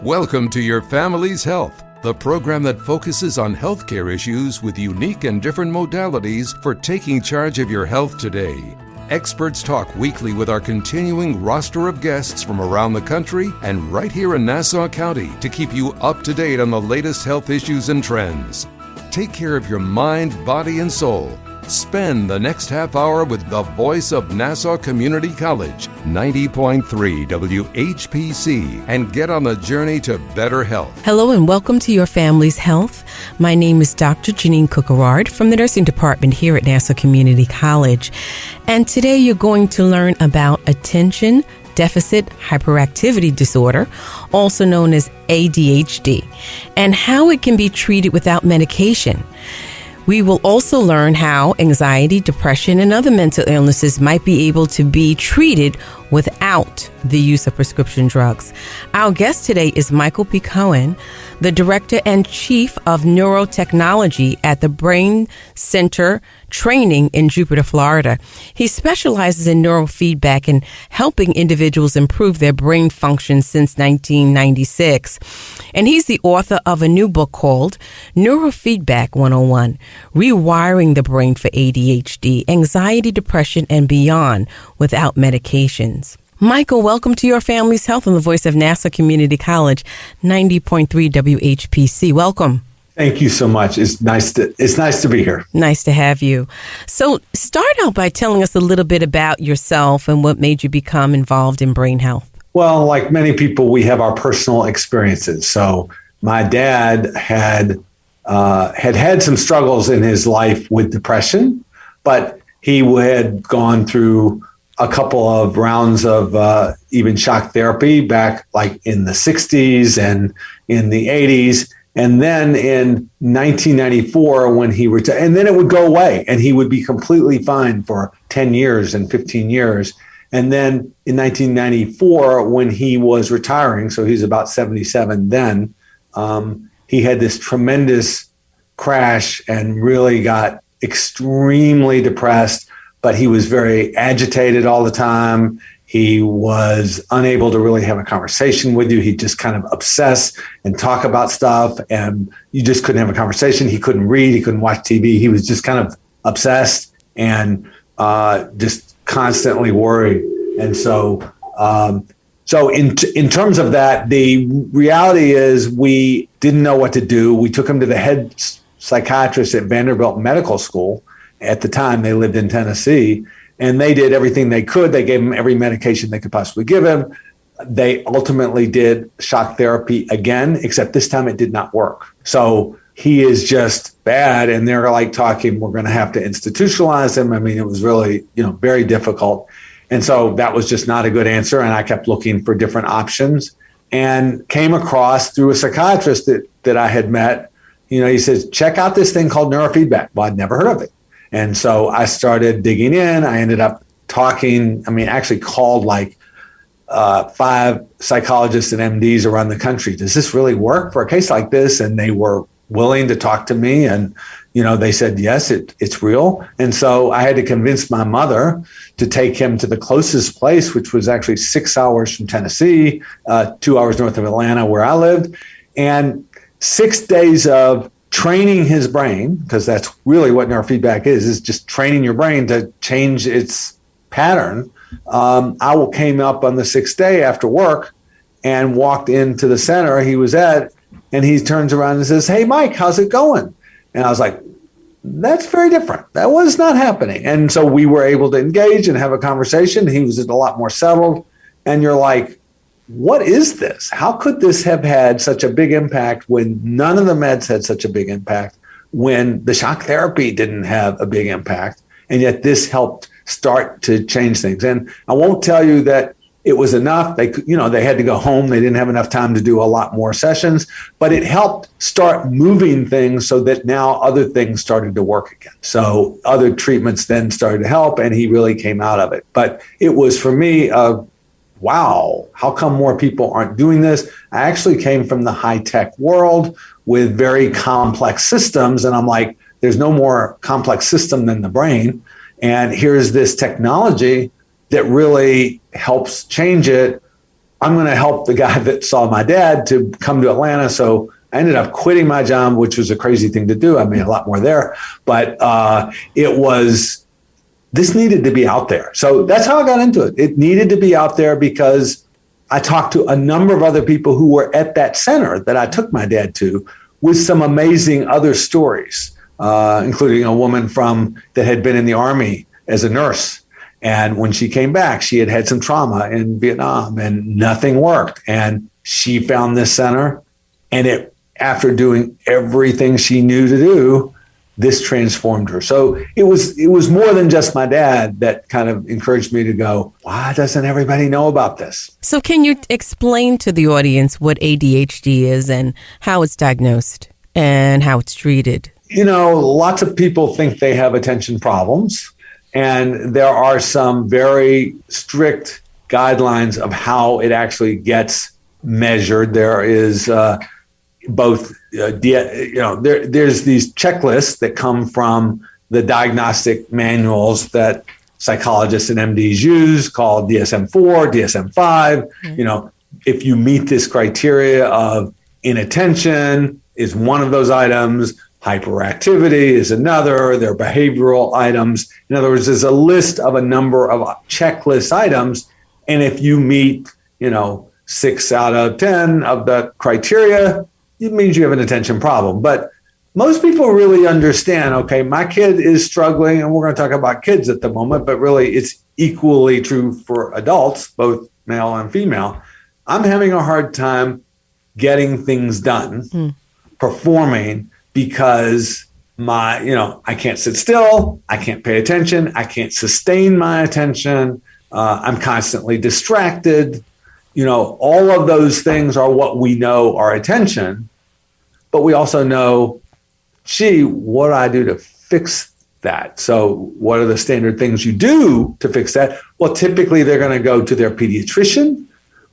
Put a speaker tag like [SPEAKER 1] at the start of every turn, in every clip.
[SPEAKER 1] Welcome to Your Family's Health, the program that focuses on healthcare issues with unique and different modalities for taking charge of your health today. Experts talk weekly with our continuing roster of guests from around the country and right here in Nassau County to keep you up to date on the latest health issues and trends. Take care of your mind, body, and soul. Spend the next half hour with the voice of Nassau Community College, 90.3 WHPC, and get on the journey to better health.
[SPEAKER 2] Hello and welcome to Your Family's Health. My name is Dr. Jeanine Cook-Garard from the nursing department here at Nassau Community College. And today you're going to learn about Attention Deficit Hyperactivity Disorder, also known as ADHD, and how it can be treated without medication. We will also learn how anxiety, depression, and other mental illnesses might be able to be treated without the use of prescription drugs. Our guest today is Michael P. Cohen, the Director and Chief of Neurotechnology at the Brain Center Training in Jupiter, Florida. He specializes in neurofeedback and helping individuals improve their brain function since 1996. And he's the author of a new book called Neurofeedback 101, Rewiring the Brain for ADHD, Anxiety, Depression, and Beyond Without Medications. Michael, welcome to Your Family's Health on the voice of Nassau Community College, 90.3 WHPC. Welcome.
[SPEAKER 3] Thank you so much. It's nice to be here.
[SPEAKER 2] Nice to have you. So start out by telling us a little bit about yourself and what made you become involved in brain health.
[SPEAKER 3] Well, like many people, we have our personal experiences. So my dad had some struggles in his life with depression, but he had gone through a couple of rounds of even shock therapy back like in the 60s and in the 80s. And then in 1994, when he retired, and then it would go away and he would be completely fine for 10 years and 15 years. And then in 1994, when he was retiring, so he's about 77 then, he had this tremendous crash and really got extremely depressed, but he was very agitated all the time. He was unable to really have a conversation with you. He'd just kind of obsess and talk about stuff, and you just couldn't have a conversation. He couldn't read. He couldn't watch TV. He was just kind of obsessed and just constantly worried. And so in terms of that, the reality is we didn't know what to do. We took him to the head psychiatrist at Vanderbilt Medical School. At the time, they lived in Tennessee. And they did everything they could. They gave him every medication they could possibly give him. They ultimately did shock therapy again, except this time it did not work. So he is just bad. And they're like talking, we're going to have to institutionalize him. I mean, it was really, very difficult. And so that was just not a good answer. And I kept looking for different options and came across through a psychiatrist that I had met. He says, check out this thing called neurofeedback. Well, I'd never heard of it. And so I started digging in. I ended up actually called like 5 psychologists and MDs around the country. Does this really work for a case like this? And they were willing to talk to me. And, they said, yes, it's real. And so I had to convince my mother to take him to the closest place, which was actually 6 hours from Tennessee, 2 hours north of Atlanta, where I lived. And 6 days of training his brain, because that's really what neurofeedback is just training your brain to change its pattern. I came up on the 6th day after work and walked into the center he was at, and he turns around and says, hey, Mike, how's it going? And I was like, that's very different. That was not happening. And so we were able to engage and have a conversation. He was a lot more settled. And you're like, what is this? How could this have had such a big impact when none of the meds had such a big impact, when the shock therapy didn't have a big impact, and yet this helped start to change things? And I won't tell you that it was enough. They had to go home. They didn't have enough time to do a lot more sessions, but it helped start moving things so that now other things started to work again. So other treatments then started to help, and he really came out of it. But it was, for me, wow, how come more people aren't doing this? I actually came from the high-tech world with very complex systems. And I'm like, there's no more complex system than the brain. And here's this technology that really helps change it I'm going to help the guy that saw my dad to come to Atlanta. So I ended up quitting my job, which was a crazy thing to do. I made a lot more there, but this needed to be out there. So that's how I got into it. It needed to be out there because I talked to a number of other people who were at that center that I took my dad to with some amazing other stories, including a woman that had been in the Army as a nurse. And when she came back, she had had some trauma in Vietnam and nothing worked. And she found this center, and after doing everything she knew to do, this transformed her. So it was more than just my dad that kind of encouraged me to go, why doesn't everybody know about this?
[SPEAKER 2] So can you explain to the audience what ADHD is and how it's diagnosed and how it's treated?
[SPEAKER 3] Lots of people think they have attention problems, and there are some very strict guidelines of how it actually gets measured. There is there's these checklists that come from the diagnostic manuals that psychologists and MDs use called DSM-4, DSM-5. Mm-hmm. If you meet this criteria of inattention is one of those items, hyperactivity is another, they're behavioral items. In other words, there's a list of a number of checklist items. And if you meet, 6 out of 10 of the criteria, it means you have an attention problem. But most people really understand, okay, my kid is struggling, and we're going to talk about kids at the moment, but really it's equally true for adults, both male and female. I'm having a hard time getting things done, performing, because I can't sit still, I can't pay attention, I can't sustain my attention, I'm constantly distracted. All of those things are what we know are attention. But we also know, what do I do to fix that? So what are the standard things you do to fix that? Well, typically they're going to go to their pediatrician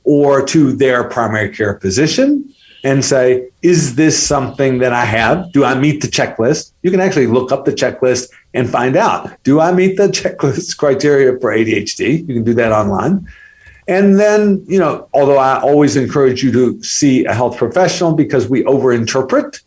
[SPEAKER 3] or to their primary care physician and say, is this something that I have? Do I meet the checklist? You can actually look up the checklist and find out, do I meet the checklist criteria for ADHD? You can do that online. And then, although I always encourage you to see a health professional because we overinterpret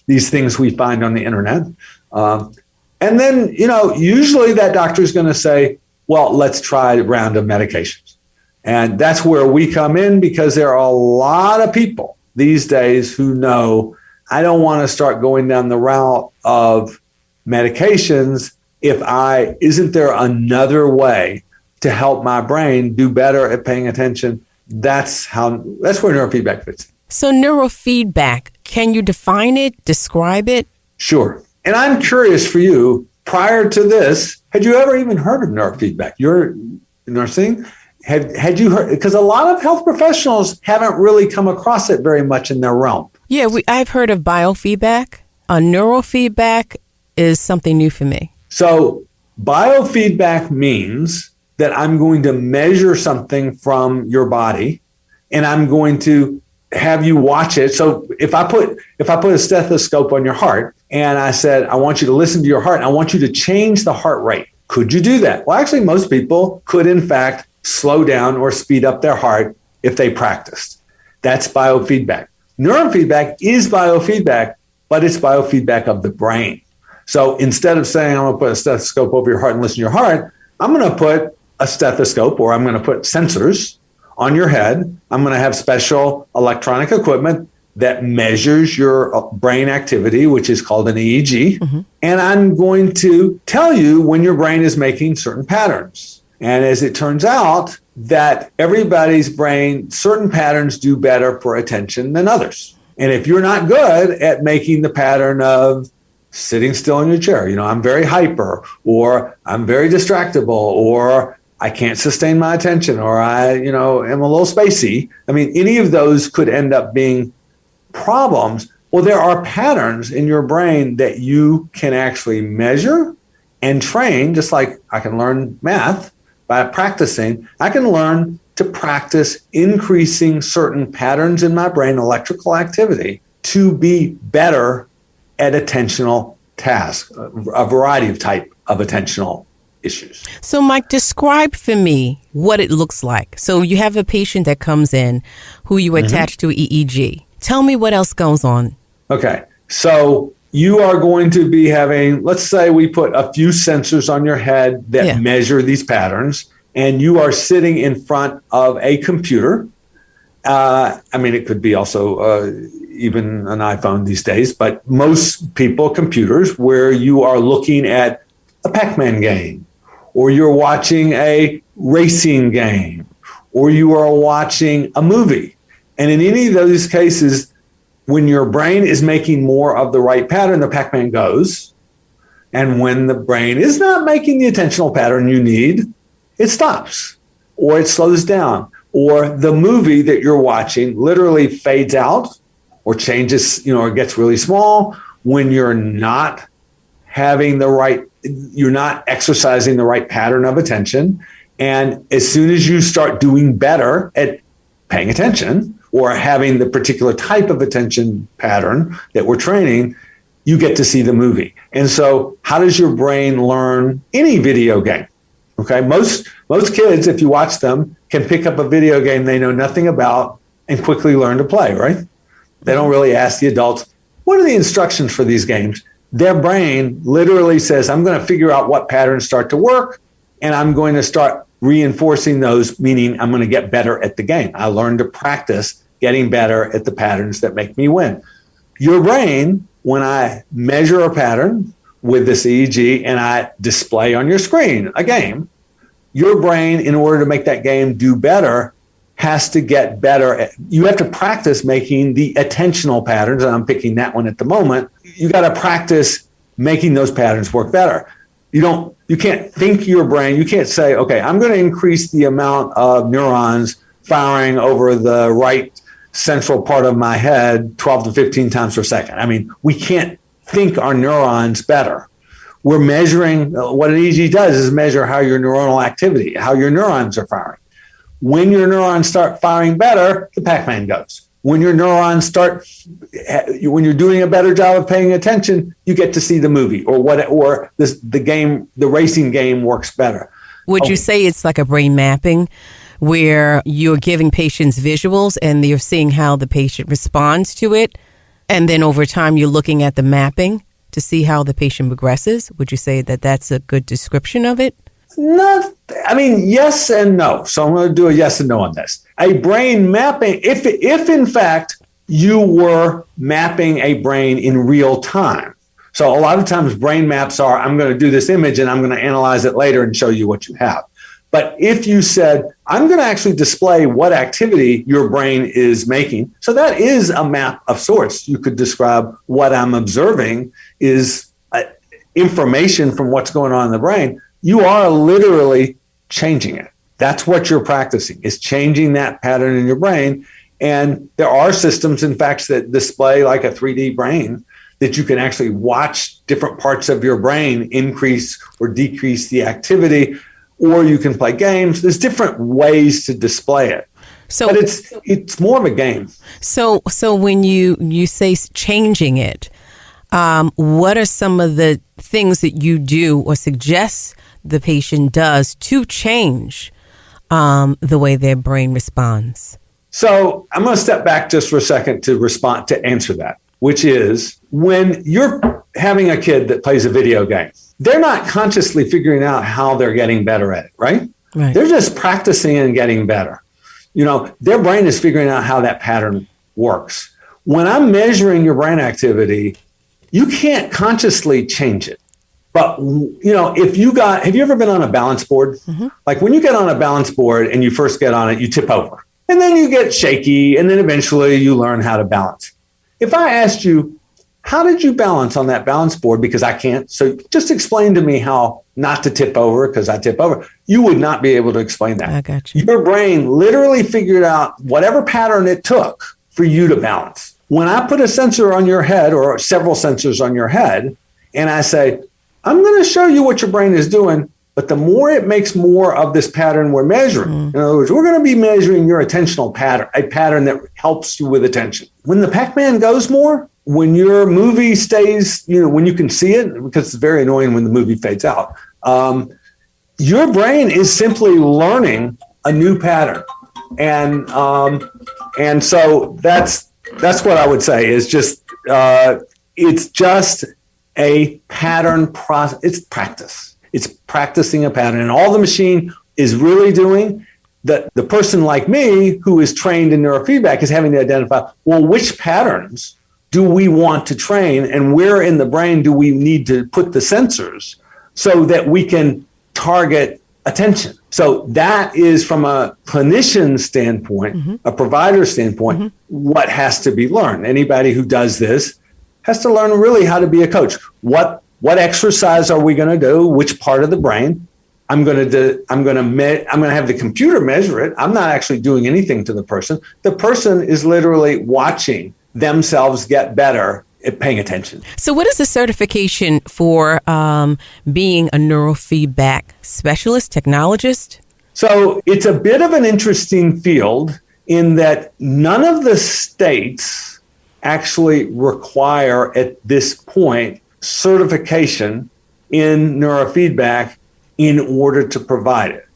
[SPEAKER 3] these things we find on the internet. And then, usually that doctor is going to say, well, let's try a round of medications. And that's where we come in, because there are a lot of people these days who know, I don't want to start going down the route of medications isn't there another way to help my brain do better at paying attention? That's where neurofeedback fits in.
[SPEAKER 2] So neurofeedback, can you define it, describe it?
[SPEAKER 3] Sure. And I'm curious for you, prior to this, had you ever even heard of neurofeedback? You're nursing. Had you heard? Because a lot of health professionals haven't really come across it very much in their realm.
[SPEAKER 2] Yeah, I've heard of biofeedback. Neurofeedback is something new for me.
[SPEAKER 3] So biofeedback means that I'm going to measure something from your body, and I'm going to have you watch it. So if I put a stethoscope on your heart and I said, I want you to listen to your heart, and I want you to change the heart rate, could you do that? Well, actually, most people could, in fact, slow down or speed up their heart if they practiced. That's biofeedback. Neurofeedback is biofeedback, but it's biofeedback of the brain. So instead of saying, I'm going to put a stethoscope over your heart and listen to your heart, I'm going to put a stethoscope, or I'm going to put sensors on your head. I'm going to have special electronic equipment that measures your brain activity, which is called an EEG. Mm-hmm. And I'm going to tell you when your brain is making certain patterns. And as it turns out, that everybody's brain, certain patterns do better for attention than others. And if you're not good at making the pattern of sitting still in your chair, I'm very hyper, or I'm very distractible, or I can't sustain my attention, or I, am a little spacey. I mean, any of those could end up being problems. Well, there are patterns in your brain that you can actually measure and train, just like I can learn math by practicing. I can learn to practice increasing certain patterns in my brain, electrical activity, to be better at attentional tasks, a variety of type of attentional issues.
[SPEAKER 2] So, Mike, describe for me what it looks like. So you have a patient that comes in who you attach to EEG. Tell me what else goes on.
[SPEAKER 3] Okay. So you are going to be having, let's say we put a few sensors on your head that measure these patterns, and you are sitting in front of a computer. It could be also even an iPhone these days, but most people, computers, where you are looking at a Pac-Man game, or you're watching a racing game, or you are watching a movie. And in any of those cases, when your brain is making more of the right pattern, the Pac-Man goes. And when the brain is not making the attentional pattern you need, it stops, or it slows down, or the movie that you're watching literally fades out or changes, or gets really small when you're not having the right, you're not exercising the right pattern of attention. And as soon as you start doing better at paying attention or having the particular type of attention pattern that we're training, you get to see the movie. And so how does your brain learn any video game? Okay, most kids, if you watch them, can pick up a video game they know nothing about and quickly learn to play, right? They don't really ask the adults, what are the instructions for these games? Their brain literally says, I'm going to figure out what patterns start to work, and I'm going to start reinforcing those, meaning I'm going to get better at the game. I learned to practice getting better at the patterns that make me win. Your brain, when I measure a pattern with this EEG and I display on your screen a game, your brain, in order to make that game do better, has to get better. You have to practice making the attentional patterns, and I'm picking that one at the moment. You got to practice making those patterns work better. You can't think your brain. You can't say, okay, I'm going to increase the amount of neurons firing over the right central part of my head 12 to 15 times per second. We can't think our neurons better. We're measuring, what an EEG does is measure how your neuronal activity, how your neurons are firing. When your neurons start firing better, the Pac-Man goes. When your neurons when you're doing a better job of paying attention, you get to see the movie the racing game works better.
[SPEAKER 2] Would you say it's like a brain mapping where you're giving patients visuals and you're seeing how the patient responds to it? And then over time, you're looking at the mapping to see how the patient progresses? Would you say that that's a good description of it?
[SPEAKER 3] Yes and no. So I'm going to do a yes and no on this. A brain mapping, if in fact you were mapping a brain in real time. So a lot of times brain maps are, I'm going to do this image and I'm going to analyze it later and show you what you have. But if you said, I'm going to actually display what activity your brain is making, so that is a map of sorts. You could describe what I'm observing is information from what's going on in the brain. You are literally changing it. That's what you're practicing, is changing that pattern in your brain. And there are systems, in fact, that display like a 3D brain that you can actually watch different parts of your brain increase or decrease the activity, or you can play games. There's different ways to display it. But it's more of a game.
[SPEAKER 2] So when you say changing it, what are some of the things that you do or suggest the patient does to change the way their brain responds?
[SPEAKER 3] So I'm going to step back just for a second to answer that, which is when you're having a kid that plays a video game, they're not consciously figuring out how they're getting better at it, right? They're just practicing and getting better. Their brain is figuring out how that pattern works. When I'm measuring your brain activity, you can't consciously change it. But, have you ever been on a balance board? Mm-hmm. Like when you get on a balance board and you first get on it, you tip over and then you get shaky and then eventually you learn how to balance. If I asked you, how did you balance on that balance board? Because I can't. So just explain to me how not to tip over because I tip over. You would not be able to explain that.
[SPEAKER 2] I got you.
[SPEAKER 3] Your brain literally figured out whatever pattern it took for you to balance. When I put a sensor on your head or several sensors on your head and I say, I'm going to show you what your brain is doing, but the more it makes more of this pattern we're measuring. In other words, we're going to be measuring your attentional pattern, a pattern that helps you with attention. When the Pac-Man goes more, when your movie stays, when you can see it, because it's very annoying when the movie fades out. your brain is simply learning a new pattern. And so that's what I would say is just, it's just a pattern process. It's practice. It's practicing a pattern. And all the machine is really doing, the person like me who is trained in neurofeedback is having to identify, well, which patterns do we want to train and where in the brain do we need to put the sensors so that we can target attention. So that is from a clinician standpoint, a provider standpoint, what has to be learned. Anybody who does this has to learn really how to be a coach. What exercise are we going to do? Which part of the brain? I'm going to have the computer measure it. I'm not actually doing anything to the person. The person is literally watching themselves get better at paying attention.
[SPEAKER 2] So what is the certification for being a neurofeedback specialist, technologist?
[SPEAKER 3] So it's a bit of an interesting field in that none of the states actually require at this point certification in neurofeedback in order to provide it.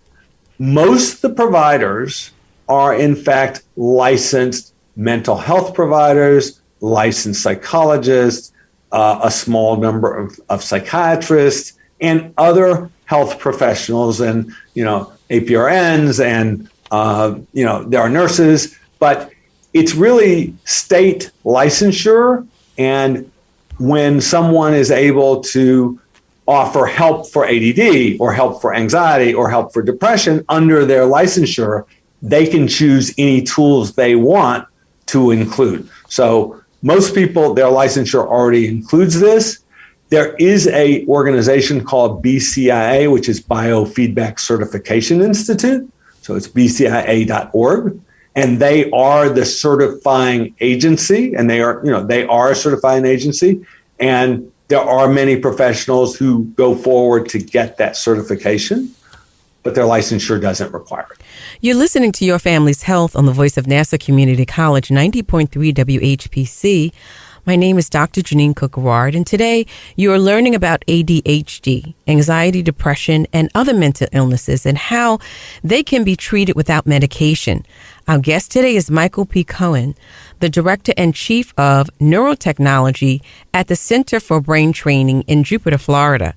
[SPEAKER 3] Most of the providers are in fact licensed mental health providers, licensed psychologists, a small number of psychiatrists, and other health professionals, and APRNs, and there are nurses, but it's really state licensure. And when someone is able to offer help for ADD or help for anxiety or help for depression under their licensure, they can choose any tools they want to include. So most people, their licensure already includes this. There is a organization called BCIA, which is Biofeedback Certification Institute. So it's bcia.org. And they are the certifying agency, and they are a certifying agency. And there are many professionals who go forward to get that certification, but their licensure doesn't require it.
[SPEAKER 2] You're listening to Your Family's Health on the voice of Nassau Community College, 90.3 WHPC. My name is Dr. Jeanine Cook-Garard, and today you are learning about ADHD, anxiety, depression, and other mental illnesses, and how they can be treated without medication. Our guest today is Michael P. Cohen, the Director and Chief of Neurotechnology at the Center for Brain Training in Jupiter, Florida.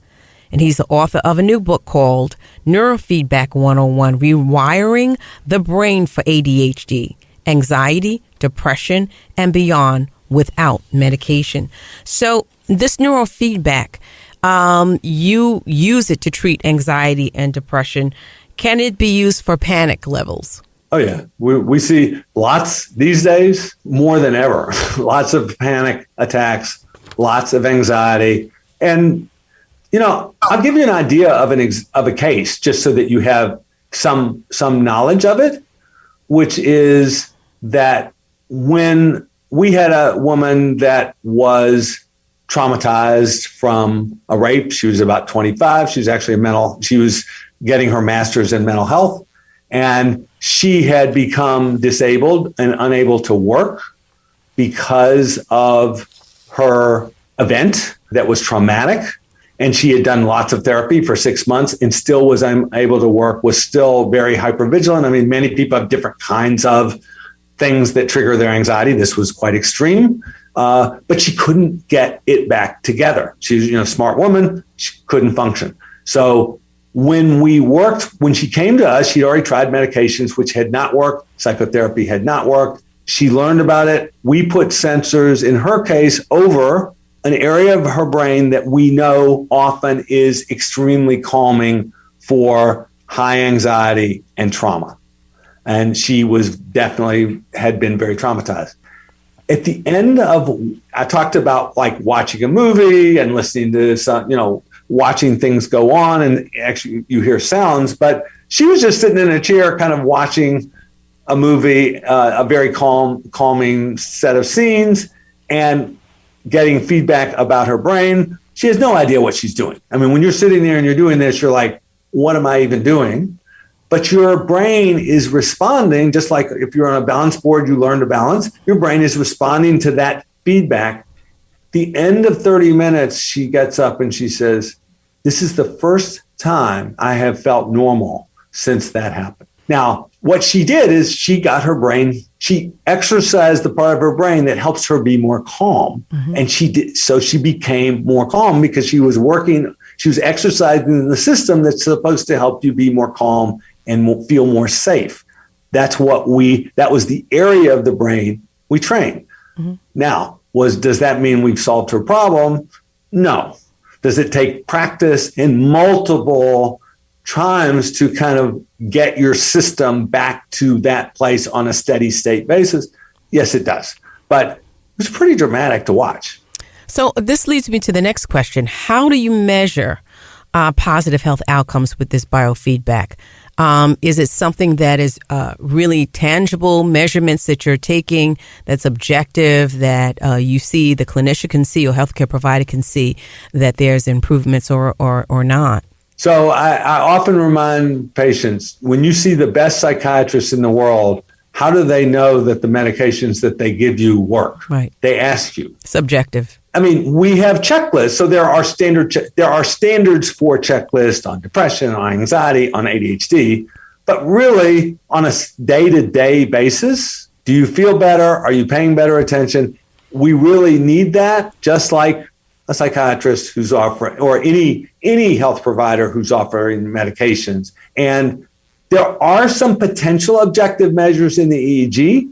[SPEAKER 2] And he's the author of a new book called Neurofeedback 101, Rewiring the Brain for ADHD, Anxiety, Depression, and Beyond without medication. So this neurofeedback, you use it to treat anxiety and depression. Can it be used for panic levels?
[SPEAKER 3] Oh, yeah. We see lots these days, more than ever, lots of panic attacks, lots of anxiety. And, I'll give you an idea of a case just so that you have some knowledge of it, which is that when we had a woman that was traumatized from a rape. She was about 25. She was getting her master's in mental health, and she had become disabled and unable to work because of her event that was traumatic. And she had done lots of therapy for 6 months and still was unable to work, was still very hypervigilant. I mean, many people have different kinds of things that trigger their anxiety. This was quite extreme, but she couldn't get it back together. She was a smart woman. She couldn't function. So when she came to us, she'd already tried medications, which had not worked. Psychotherapy had not worked. She learned about it. We put sensors, in her case, over an area of her brain that we know often is extremely calming for high anxiety and trauma. And she had been very traumatized. At the end I talked about like watching a movie and listening to some, watching things go on, and actually you hear sounds, but she was just sitting in a chair kind of watching a movie, a very calming set of scenes, and getting feedback about her brain. She has no idea what she's doing. I mean, when you're sitting there and you're doing this, you're like, what am I even doing? But your brain is responding, just like if you're on a balance board, you learn to balance. Your brain is responding to that feedback. The end of 30 minutes, she gets up and she says, this is the first time I have felt normal since that happened. Now, what she did is she exercised the part of her brain that helps her be more calm. And she became more calm because she was exercising the system that's supposed to help you be more calm and feel more safe. That was the area of the brain we trained. Now, does that mean we've solved her problem? No. Does it take practice in multiple times to kind of get your system back to that place on a steady state basis? Yes, it does. But it was pretty dramatic to watch.
[SPEAKER 2] So this leads me to the next question. How do you measure positive health outcomes with this biofeedback? Is it something that is really tangible measurements that you're taking, that's objective, that you see, the clinician can see, or healthcare provider can see that there's improvements or not?
[SPEAKER 3] So I often remind patients, when you see the best psychiatrists in the world, how do they know that the medications that they give you work?
[SPEAKER 2] Right.
[SPEAKER 3] They ask you.
[SPEAKER 2] Subjective.
[SPEAKER 3] I mean, we have checklists. So there are standards for checklists on depression, on anxiety, on ADHD. But really, on a day-to-day basis, do you feel better? Are you paying better attention? We really need that, just like a psychiatrist who's offering, or any health provider who's offering medications. And there are some potential objective measures in the EEG,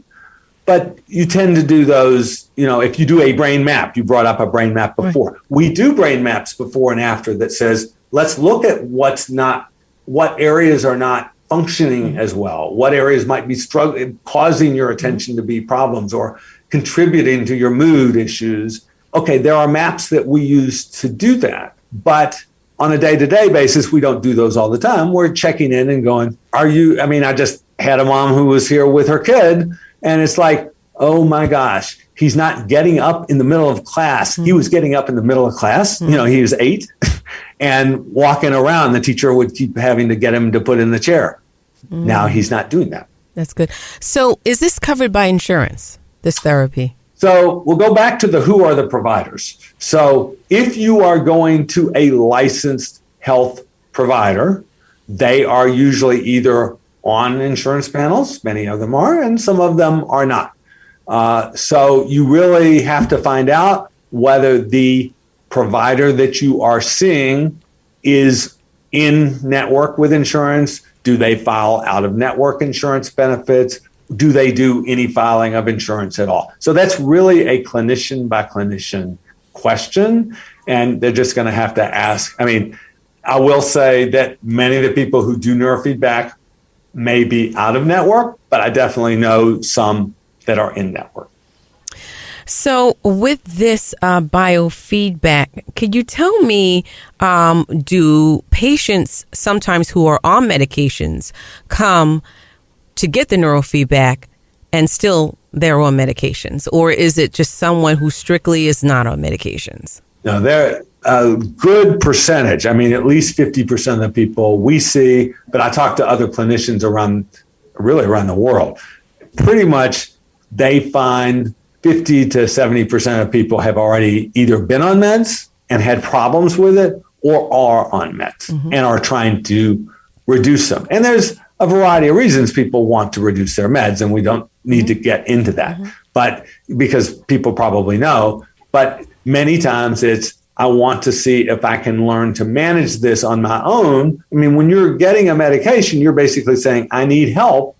[SPEAKER 3] but you tend to do those, if you do a brain map, you brought up a brain map before. Right. We do brain maps before and after that says, let's look at what areas are not functioning as well, what areas might be struggling, causing your attention to be problems or contributing to your mood issues. Okay, there are maps that we use to do that, but on a day-to-day basis, we don't do those all the time. We're checking in and going, I just had a mom who was here with her kid, and it's like, oh my gosh, he's not getting up in the middle of class. He was getting up in the middle of class. He was 8 and walking around. The teacher would keep having to get him to put in the chair. Now he's not doing that.
[SPEAKER 2] That's good. So is this covered by insurance, this therapy?
[SPEAKER 3] So we'll go back to who are the providers. So if you are going to a licensed health provider, they are usually either on insurance panels, many of them are, and some of them are not. So you really have to find out whether the provider that you are seeing is in network with insurance. Do they file out of network insurance benefits? Do they do any filing of insurance at all? So that's really a clinician by clinician question. And they're just going to have to ask. I mean, I will say that many of the people who do neurofeedback may be out of network, but I definitely know some that are in network.
[SPEAKER 2] So with this biofeedback, could you tell me, do patients sometimes who are on medications come to get the neurofeedback and still they're on medications? Or is it just someone who strictly is not on medications? No,
[SPEAKER 3] they're a good percentage. I mean, at least 50% of the people we see, but I talk to other clinicians around the world. Pretty much they find 50 to 70% of people have already either been on meds and had problems with it or are on meds and are trying to reduce them. And there's a variety of reasons people want to reduce their meds, and we don't need to get into that. But because people probably know, but many times it's, I want to see if I can learn to manage this on my own. I mean, when you're getting a medication, you're basically saying, I need help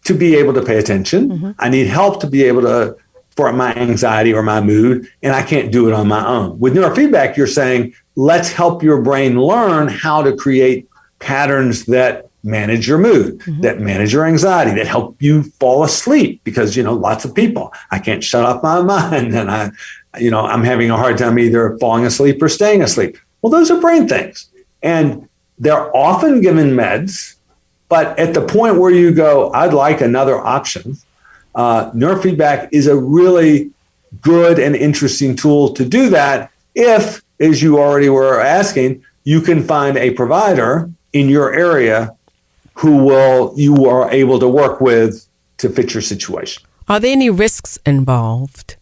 [SPEAKER 3] to be able to pay attention. I need help to be able to, for my anxiety or my mood, and I can't do it on my own. With neurofeedback, you're saying, let's help your brain learn how to create patterns that manage your mood, that manage your anxiety, that help you fall asleep. Because, lots of people, I can't shut off my mind, and I'm having a hard time either falling asleep or staying asleep. Well, those are brain things. And they're often given meds, but at the point where you go, I'd like another option, neurofeedback is a really good and interesting tool to do that if, as you already were asking, you can find a provider in your area who you are able to work with to fit your situation.
[SPEAKER 2] Are there any risks involved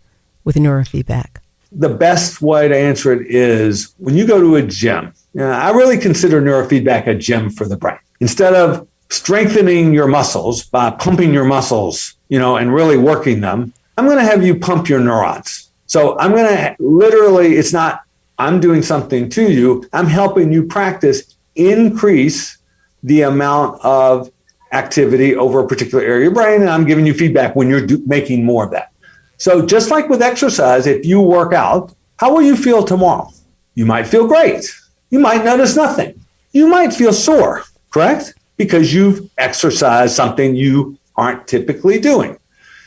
[SPEAKER 2] with neurofeedback?
[SPEAKER 3] the best way to answer it is when you go to a gym. I really consider neurofeedback a gym for the brain. Instead of strengthening your muscles by pumping your muscles, and really working them, I'm going to have you pump your neurons. So I'm going to literally, it's not I'm doing something to you. I'm helping you practice increase the amount of activity over a particular area of your brain, and I'm giving you feedback when you're making more of that. So just like with exercise, if you work out, how will you feel tomorrow? You might feel great. You might notice nothing. You might feel sore, correct? Because you've exercised something you aren't typically doing.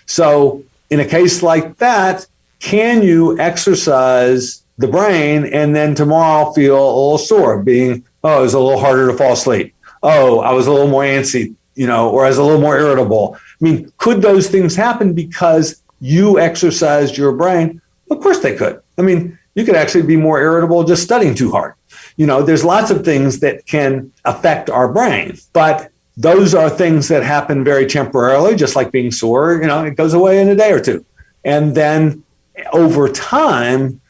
[SPEAKER 3] So in a case like that, can you exercise the brain and then tomorrow feel a little sore, being, it was a little harder to fall asleep. Oh, I was a little more antsy, or I was a little more irritable. I mean, could those things happen because you exercised your brain? Of course they could. I mean, you could actually be more irritable just studying too hard. There's lots of things that can affect our brain, but those are things that happen very temporarily, just like being sore, it goes away in a day or two. And then over time,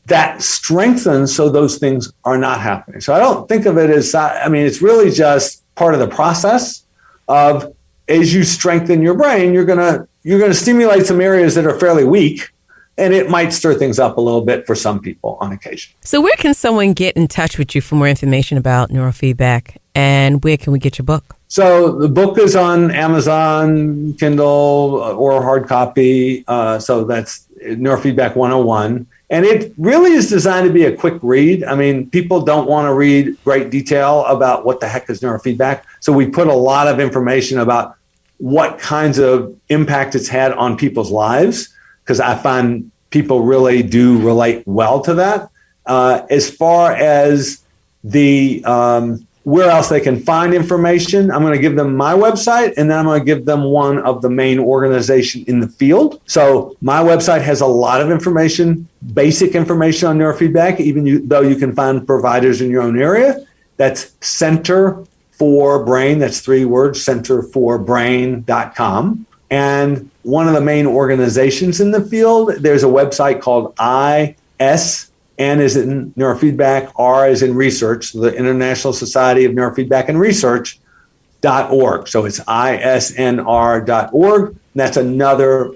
[SPEAKER 3] that strengthens so those things are not happening. So I don't think of it as, it's really just part of the process of, as you strengthen your brain, you're going to stimulate some areas that are fairly weak, and it might stir things up a little bit for some people on occasion.
[SPEAKER 2] So where can someone get in touch with you for more information about neurofeedback, and where can we get your book?
[SPEAKER 3] So the book is on Amazon, Kindle, or hard copy. So that's Neurofeedback 101. And it really is designed to be a quick read. I mean, people don't want to read great detail about what the heck is neurofeedback. So we put a lot of information about what kinds of impact it's had on people's lives, because I find people really do relate well to that. As far as the where else they can find information, I'm going to give them my website, and then I'm going to give them one of the main organization in the field. So my website has a lot of information, basic information on neurofeedback, even though you can find providers in your own area. That's Center for Brain. That's 3 words, centerforbrain.com. And one of the main organizations in the field, there's a website called N is in neurofeedback, R is in research, so the International Society of Neurofeedback and Research.org. So it's ISNR.org. That's another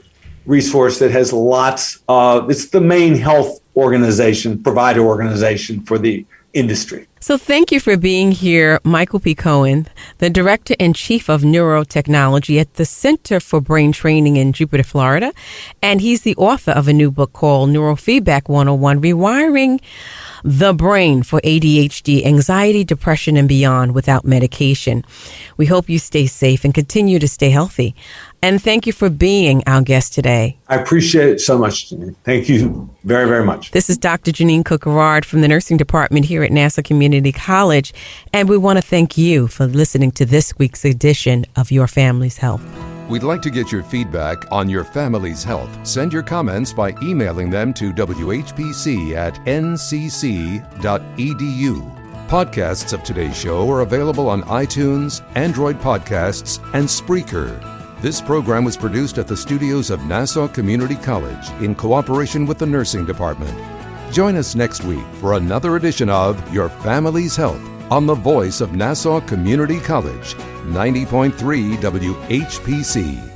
[SPEAKER 3] resource that has lots of, it's the main health organization, provider organization for the industry.
[SPEAKER 2] So thank you for being here, Michael P. Cohen, the Director and Chief of Neurotechnology at the Center for Brain Training in Jupiter, Florida. And he's the author of a new book called Neurofeedback 101, Rewiring the Brain for ADHD, Anxiety, Depression, and Beyond Without Medication. We hope you stay safe and continue to stay healthy. And thank you for being our guest today.
[SPEAKER 3] I appreciate it so much, Jeanine. Thank you very, very much.
[SPEAKER 2] This is Dr. Jeanine Cook-Garard from the nursing department here at Nassau Community College. And we want to thank you for listening to this week's edition of Your Family's Health.
[SPEAKER 1] We'd like to get your feedback on your family's health. Send your comments by emailing them to whpc@ncc.edu. Podcasts of today's show are available on iTunes, Android Podcasts, and Spreaker. This program was produced at the studios of Nassau Community College in cooperation with the nursing department. Join us next week for another edition of Your Family's Health on the voice of Nassau Community College, 90.3 WHPC.